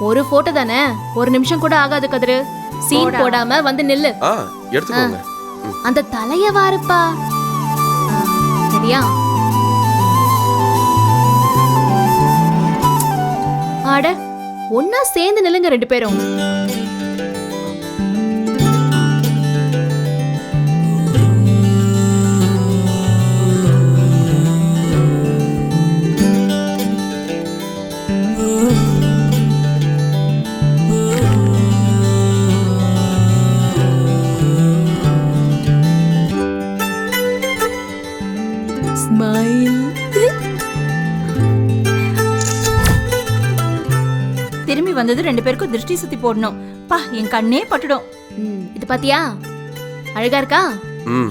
ஒரு போட்டோ தானே, ஒரு நிமிஷம் கூட ஆகாது கதிரு. சீன் போடாம வந்து நில்லு. எடுத்துக்கோங்க. அந்த தலைய வாருப்பா. சரியா? ஆட ஒன்னா சேர்ந்து நில்லுங்க 2 பேரும். திரும்பி வந்தது 2 பேருக்கும் திருஷ்டி சுத்தி போடணும். பா, என் கண்ணே பட்டுடும். இது பாத்தியா, அழகா இருக்கா?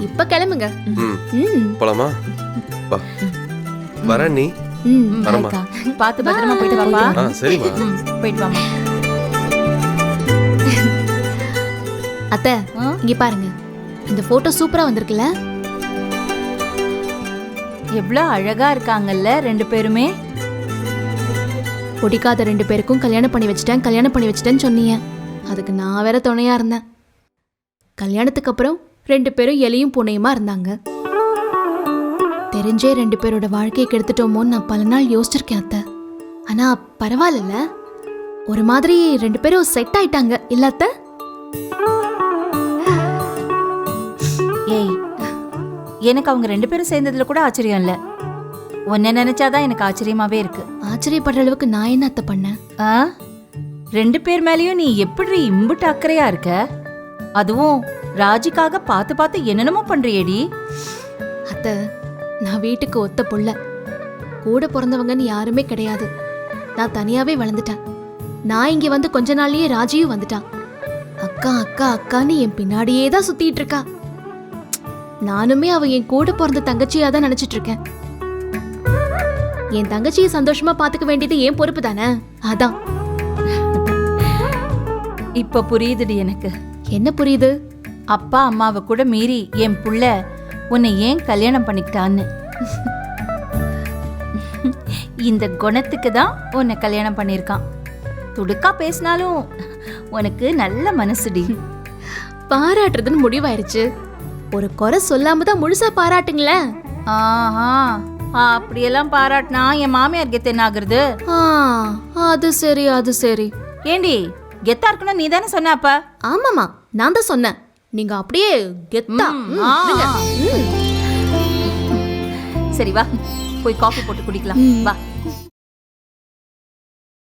இப்ப கிளம்புங்க. போலாமா? வர நீ. பாத்து பத்திரமா போயிட்டு வாப்பா. சரிமா, போயிட்டு வாமா. அத்தை, இங்க பாருங்க, இந்த போட்டோ சூப்பரா வந்திருக்குல்ல? எவ்வளவு அழகா இருக்காங்கல்ல 2 பேருமே. பிடிக்காத 2 பேருக்கும் கல்யாணம் பண்ணி வச்சிட்டேன்னு சொன்னீங்க. அதுக்கு நான் வேற துணையா இருந்தேன். கல்யாணத்துக்கு அப்புறம் 2 பேரும் எலியும் பூனையுமா இருந்தாங்க. தெரிஞ்சே 2 பேரோட வாழ்க்கையை கெடுத்துட்டோமோன்னு நான் பல நாள் யோசிச்சிருக்கேன் அத்தை. ஆனா பரவாயில்ல, ஒரு மாதிரி 2 பேரும் செட் ஆயிட்டாங்க இல்ல அத்தை? ஏய், எனக்கு அவங்க 2 பேரும் சேர்ந்ததுல கூட ஆச்சரியம் இல்ல. உன்னை நினைச்சாதான் எனக்கு ஆச்சரியமாவே இருக்கு. ஆச்சரியப்படுற அளவுக்கு நான் என்ன அத்தை பண்ணேன்? 2 பேர் மேலயும் நீ எப்படி இம்புட்டு அக்கறையா இருக்க? அதுவும் ராஜிக்காக பார்த்து பார்த்து என்னென்னமோ பண்றியேடி. அத்தை, நான் வீட்டுக்கு ஒத்த புள்ள, கூட பிறந்தவங்கன்னு யாருமே கிடையாது. நான் தனியாவே வளர்ந்துட்டேன். நான் இங்க வந்து கொஞ்ச நாள்லயே ராஜியும் வந்துட்டான். அக்கா அக்கா அக்கான்னு என் பின்னாடியே தான் சுத்திட்டு இருக்கா. நானுமே அவ என் கூட பிறந்த தங்கச்சியா தான் நினைச்சிட்டு இருக்கேன். என் தங்கச்சியை சந்தோஷமா பாத்துக்க வேண்டியது என் பொறுப்பு தானே. அதான். இப்ப புரியுதுடி எனக்கு. என்ன புரியுது? அப்பா அம்மாவை கூட மீறி என் புள்ள உன்னை ஏன் கல்யாணம் பண்ணிக்கிட்டான்னு. இந்த குணத்துக்கு தான் உன்னை கல்யாணம் பண்ணிருக்கான். துடுக்கா பேசினாலும் உனக்கு நல்ல மனசுடி. பாராட்டுறதுன்னு முடிவாயிருச்சு. ஒரு குறை சொல்லாம தான் முழுசா பாராட்டுங்களேன். ஆஹா, அப்படியெல்லாம் பாராட்டினா என் மாமியார் கெத்து என்ன ஆகுறது? அது சரி, அது சரி. ஏண்டி, கெத்தா இருக்கணும் நீ தானே சொன்ன அப்ப? ஆமாமா, நான் தான் சொன்னேன். நீங்க அப்படியே கெத்தா. சரி வா, போய் காஃபி போட்டு குடிக்கலாம். வா.